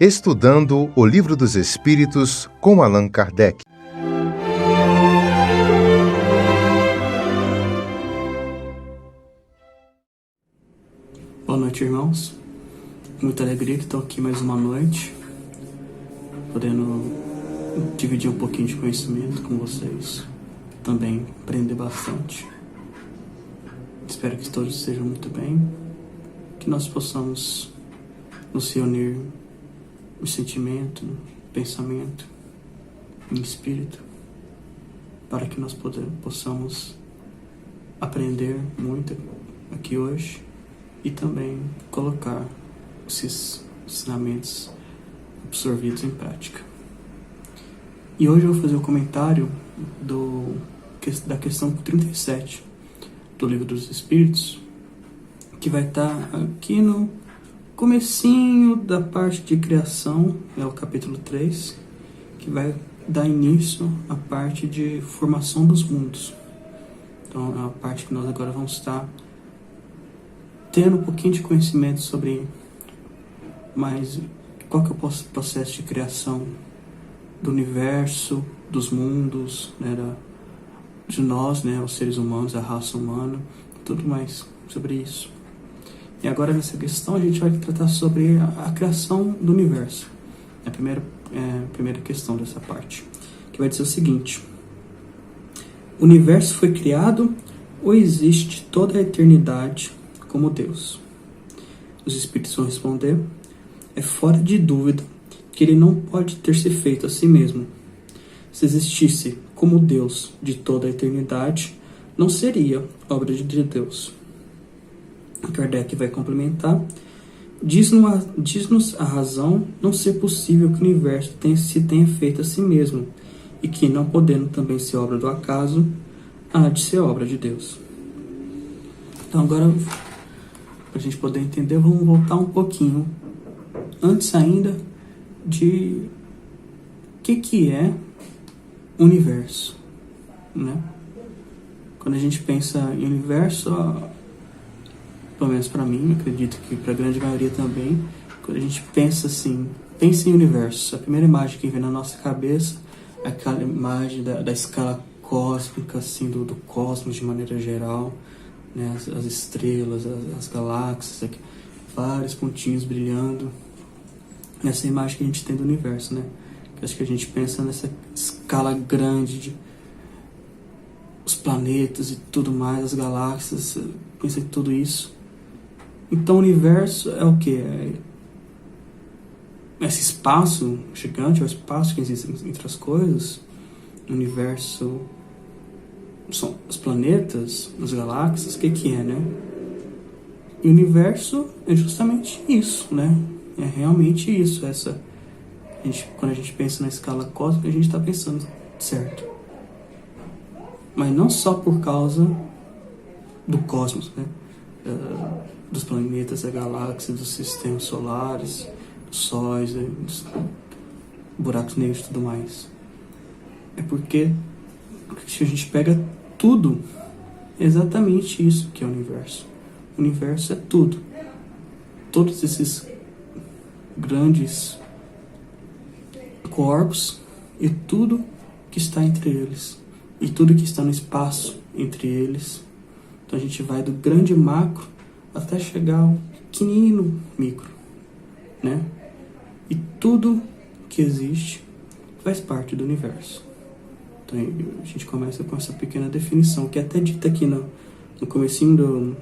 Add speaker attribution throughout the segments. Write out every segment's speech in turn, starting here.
Speaker 1: Estudando o Livro dos Espíritos com Allan Kardec.
Speaker 2: Boa noite, irmãos. Muita alegria que estou aqui mais uma noite, podendo dividir um pouquinho de conhecimento com vocês, também aprender bastante. Espero que todos estejam muito bem, que nós possamos nos reunir em sentimento, em pensamento, em espírito, para que nós possamos aprender muito aqui hoje e também colocar esses ensinamentos absorvidos em prática. E hoje eu vou fazer o comentário da questão 37 do Livro dos Espíritos, que vai estar aqui no comecinho da parte de criação, é o capítulo 3, que vai dar início à parte de formação dos mundos. Então é a parte que nós agora vamos estar tendo um pouquinho de conhecimento sobre mais qual que é o processo de criação do universo, dos mundos, né, de nós, né, os seres humanos, a raça humana, tudo mais sobre isso. E agora nessa questão a gente vai tratar sobre a criação do universo. É a primeira questão dessa parte, que vai dizer o seguinte: o universo foi criado ou existe toda a eternidade como Deus? Os espíritos vão responder: é fora de dúvida que ele não pode ter se feito a si mesmo. Se existisse como Deus de toda a eternidade, não seria obra de Deus. Kardec vai complementar: diz-nos a razão não ser possível que o universo se tenha feito a si mesmo, e que, não podendo também ser obra do acaso, há de ser obra de Deus. Então agora, para a gente poder entender, vamos voltar um pouquinho antes ainda de o que é universo, né? Quando a gente pensa em universo, pelo menos para mim, acredito que para a grande maioria também, quando a gente pensa em universo, a primeira imagem que vem na nossa cabeça é aquela imagem da escala cósmica, assim, do cosmos de maneira geral, né? As estrelas, as galáxias, aqui, vários pontinhos brilhando. Essa imagem que a gente tem do universo, né? Que acho que a gente pensa nessa escala grande de os planetas e tudo mais, as galáxias, pensa em tudo isso. Então o universo é o quê? É esse espaço gigante, é o espaço que existe entre as coisas. O universo são os planetas, as galáxias, o que é, né? E o universo é justamente isso, né? É realmente isso. Quando a gente pensa na escala cósmica, a gente está pensando certo. Mas não só por causa do cosmos, né? Dos planetas, da galáxia, dos sistemas solares, dos sóis, dos buracos negros e tudo mais. É porque se a gente pega tudo, é exatamente isso que é o universo. O universo é tudo. Todos esses grandes corpos e tudo que está entre eles. E tudo que está no espaço entre eles. Então a gente vai do grande macro até chegar ao pequenino micro, né? E tudo que existe faz parte do universo. Então a gente começa com essa pequena definição, que é até dita aqui no comecinho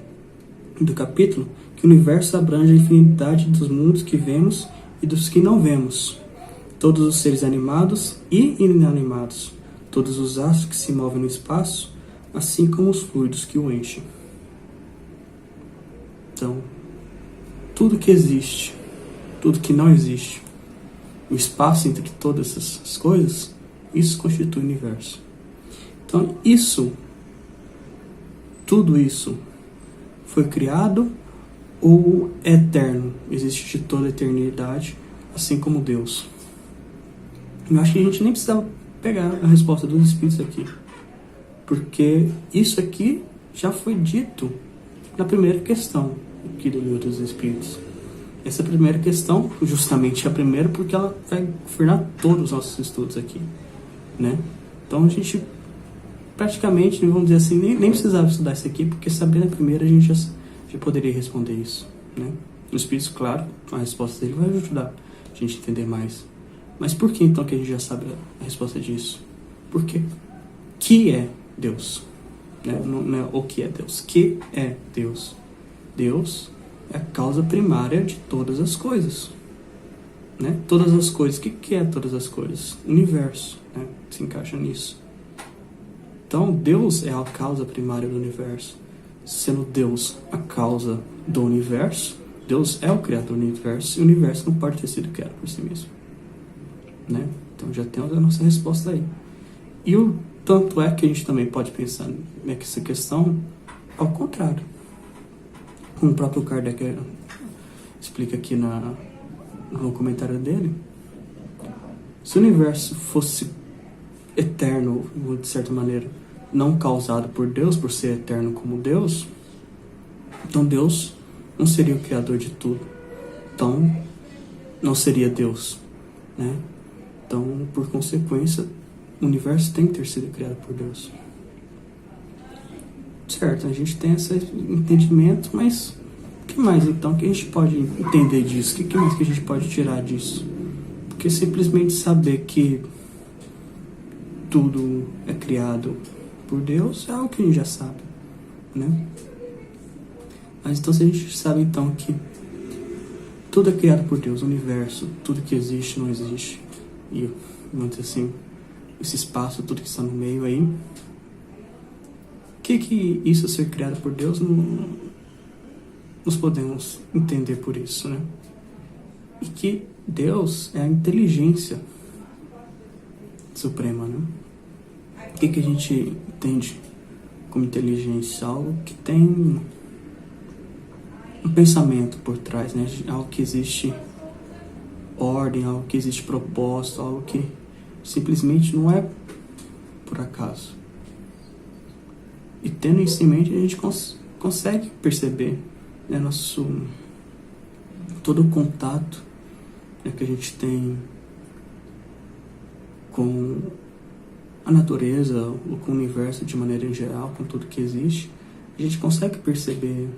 Speaker 2: do capítulo, que o universo abrange a infinidade dos mundos que vemos e dos que não vemos. Todos os seres animados e inanimados, todos os astros que se movem no espaço, assim como os fluidos que o enchem. Então, tudo que existe, tudo que não existe, o espaço entre todas essas coisas, isso constitui o universo. Então, tudo isso foi criado ou é eterno, existe de toda a eternidade, assim como Deus? Eu acho que a gente nem precisava pegar a resposta dos Espíritos aqui, porque isso aqui já foi dito na primeira questão aqui do Livro dos Espíritos. Essa é a primeira questão, justamente a primeira, porque ela vai governar todos os nossos estudos aqui, né? Então a gente praticamente, vamos dizer assim, nem precisava estudar isso aqui, porque sabendo a primeira a gente já poderia responder isso, né? O Espírito, claro, a resposta dele vai ajudar a gente a entender mais. Mas por que então que a gente já sabe a resposta disso? Por quê? Que é Deus? Né? Não é o que é Deus. Que é Deus? Deus é a causa primária de todas as coisas. Né? Todas as coisas. O que é todas as coisas? O universo, né? Se encaixa nisso. Então, Deus é a causa primária do universo. Sendo Deus a causa do universo, Deus é o criador do universo, e o universo não pode ter sido criado por si mesmo. Né? Então já temos a nossa resposta aí. E o tanto é que a gente também pode pensar nessa questão ao contrário. Como o próprio Kardec explica aqui no comentário dele, se o universo fosse eterno, de certa maneira, não causado por Deus, por ser eterno como Deus, então Deus não seria o criador de tudo. Então, não seria Deus, né? Então, por consequência, o universo tem que ter sido criado por Deus. Certo, a gente tem esse entendimento, mas o que mais então que a gente pode entender disso? O que mais que a gente pode tirar disso? Porque simplesmente saber que tudo é criado por Deus é algo que a gente já sabe, né? Mas então se a gente sabe então que tudo é criado por Deus, o universo, tudo que existe não existe, e vamos dizer assim, esse espaço, tudo que está no meio aí, o que isso ser criado por Deus, nós podemos entender por isso, né? E que Deus é a inteligência suprema, né? O que a gente entende como inteligência? Algo que tem um pensamento por trás, né? Algo que existe ordem, algo que existe propósito, algo que simplesmente não é por acaso. E tendo isso em mente, a gente consegue perceber, né, todo o contato, né, que a gente tem com a natureza, ou com o universo de maneira em geral, com tudo que existe. A gente consegue perceber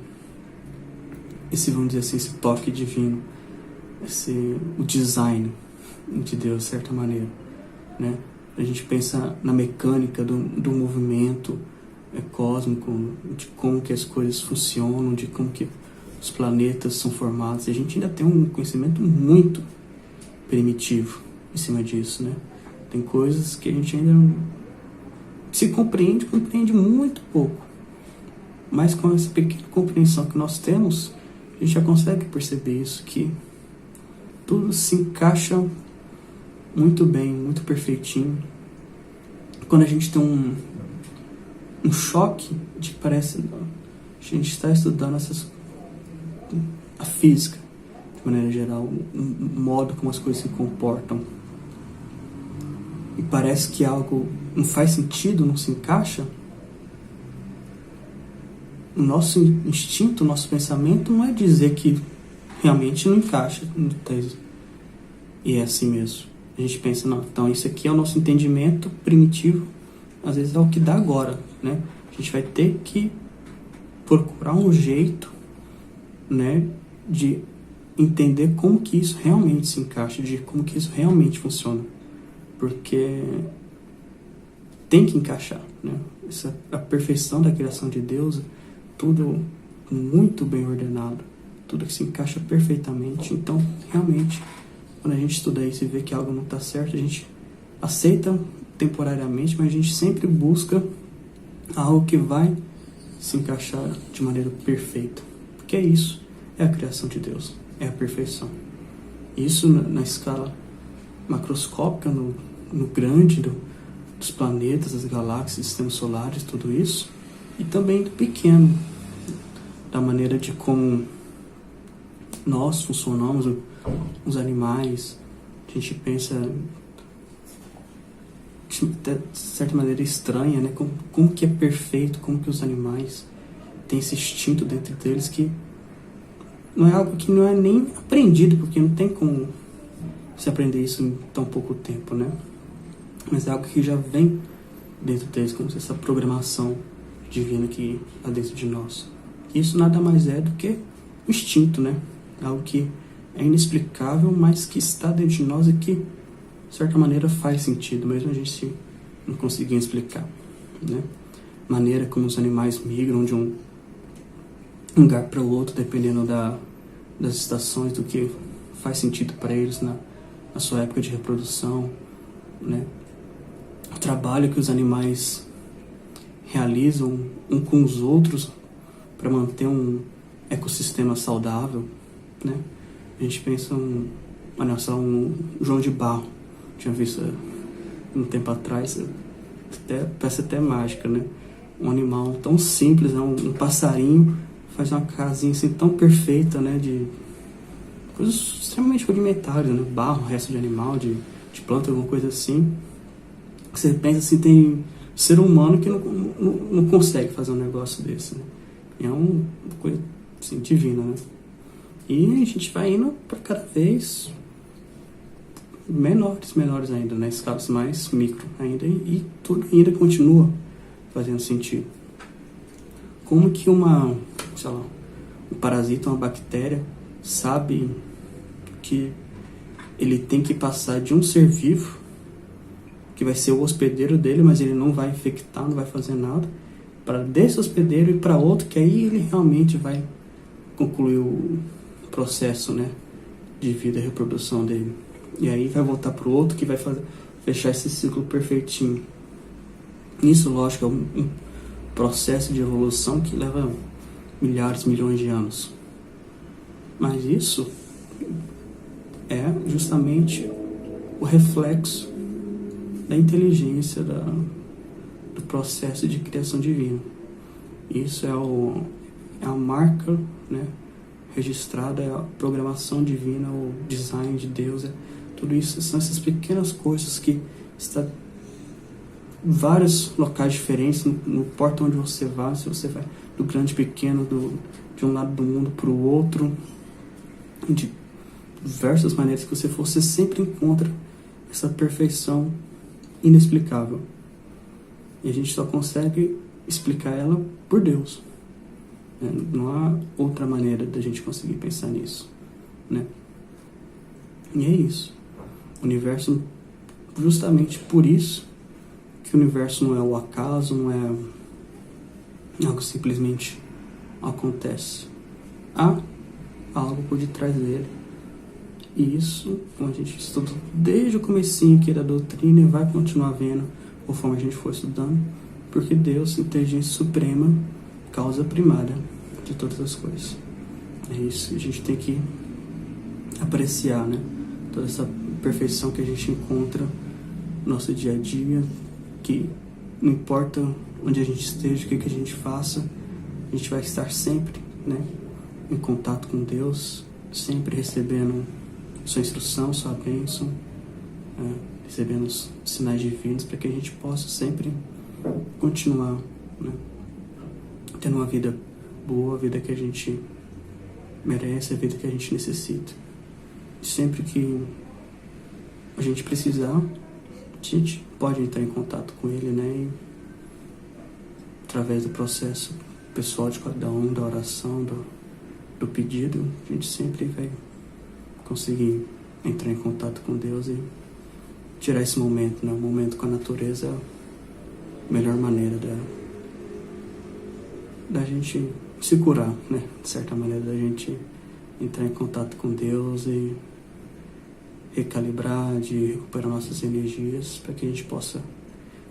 Speaker 2: esse, vamos dizer assim, esse toque divino, o design de Deus, de certa maneira, né? A gente pensa na mecânica do movimento cósmico, de como que as coisas funcionam, de como que os planetas são formados. E a gente ainda tem um conhecimento muito primitivo em cima disso, né? Tem coisas que a gente ainda não se compreende muito pouco. Mas com essa pequena compreensão que nós temos, a gente já consegue perceber isso, que tudo se encaixa muito bem, muito perfeitinho. Quando a gente tem um choque de que parece a gente está estudando a física de maneira geral, o modo como as coisas se comportam, e parece que algo não faz sentido, não se encaixa. O nosso instinto, o nosso pensamento não é dizer que realmente não encaixa, e é assim mesmo. A gente pensa, não, então isso aqui é o nosso entendimento primitivo, às vezes é o que dá agora, né? A gente vai ter que procurar um jeito, né, de entender como que isso realmente se encaixa, de como que isso realmente funciona, porque tem que encaixar, né? A perfeição da criação de Deus, tudo muito bem ordenado, tudo que se encaixa perfeitamente. Então, realmente, quando a gente estuda isso e vê que algo não está certo, a gente aceita temporariamente, mas a gente sempre busca algo que vai se encaixar de maneira perfeita. Porque é isso, é a criação de Deus, é a perfeição. Isso na escala macroscópica, no grande dos planetas, das galáxias, sistemas solares, tudo isso, e também do pequeno, da maneira de como nós funcionamos, os animais. A gente pensa de certa maneira estranha, né? Como que é perfeito, como que os animais têm esse instinto dentro deles que não é algo que não é nem aprendido, porque não tem como se aprender isso em tão pouco tempo, né? Mas é algo que já vem dentro deles, como essa programação divina que há dentro de nós. Isso nada mais é do que o instinto, né? Algo que é inexplicável, mas que está dentro de nós e que, de certa maneira, faz sentido, mesmo a gente não conseguir explicar, né? Maneira como os animais migram de um lugar para o outro, dependendo das estações, do que faz sentido para eles na sua época de reprodução, né? O trabalho que os animais realizam um com os outros para manter um ecossistema saudável, né? A gente pensa um João de Barro, tinha visto um tempo atrás, parece até mágica, né? Um animal tão simples, né? Um passarinho faz uma casinha assim tão perfeita, né? De coisas extremamente rudimentares, né? Barro, resto de animal, de planta, alguma coisa assim. Você pensa assim, tem ser humano que não consegue fazer um negócio desse, né? É uma coisa assim, divina, né? E a gente vai indo para cada vez menores ainda, né? Escalas mais micro ainda, e tudo ainda continua fazendo sentido. Como que um parasita, uma bactéria, sabe que ele tem que passar de um ser vivo, que vai ser o hospedeiro dele, mas ele não vai infectar, não vai fazer nada, para desse hospedeiro ir para outro, que aí ele realmente vai concluir o processo, né, de vida e reprodução dele. E aí vai voltar para o outro, que vai fechar esse ciclo perfeitinho. Isso, lógico, é um processo de evolução que leva milhares, milhões de anos. Mas isso é justamente o reflexo da inteligência do processo de criação divina. Isso é a marca, né, registrada, é a programação divina, o design de Deus. Tudo isso são essas pequenas coisas que estão em vários locais diferentes, no porta onde você vai, se você vai do grande pequeno, de um lado do mundo para o outro, de diversas maneiras que você for, você sempre encontra essa perfeição inexplicável. E a gente só consegue explicar ela por Deus. Né? Não há outra maneira da gente conseguir pensar nisso, né? E é isso. O universo, justamente por isso, que o universo não é o acaso, não é algo que simplesmente acontece. Há algo por detrás dele. E isso, como a gente estuda desde o comecinho aqui da doutrina, e vai continuar vendo conforme a gente for estudando, porque Deus, inteligência suprema, causa primária de todas as coisas. É isso que a gente tem que apreciar, né? Toda essa perfeição que a gente encontra no nosso dia a dia, que não importa onde a gente esteja, o que a gente faça, a gente vai estar sempre, né, em contato com Deus, sempre recebendo sua instrução, sua bênção, recebendo os sinais divinos, para que a gente possa sempre continuar, né, tendo uma vida boa, a vida que a gente merece, a vida que a gente necessita. Sempre que a gente precisar, a gente pode entrar em contato com Ele, né, e, através do processo pessoal de cada um, da oração, do pedido, a gente sempre vai conseguir entrar em contato com Deus e tirar esse momento, né? O momento com a natureza é a melhor maneira da gente se curar, né? De certa maneira, da gente entrar em contato com Deus e recalibrar, de recuperar nossas energias, para que a gente possa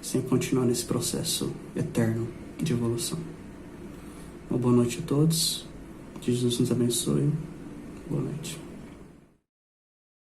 Speaker 2: sempre continuar nesse processo eterno de evolução. Uma boa noite a todos. Que Jesus nos abençoe. Boa noite.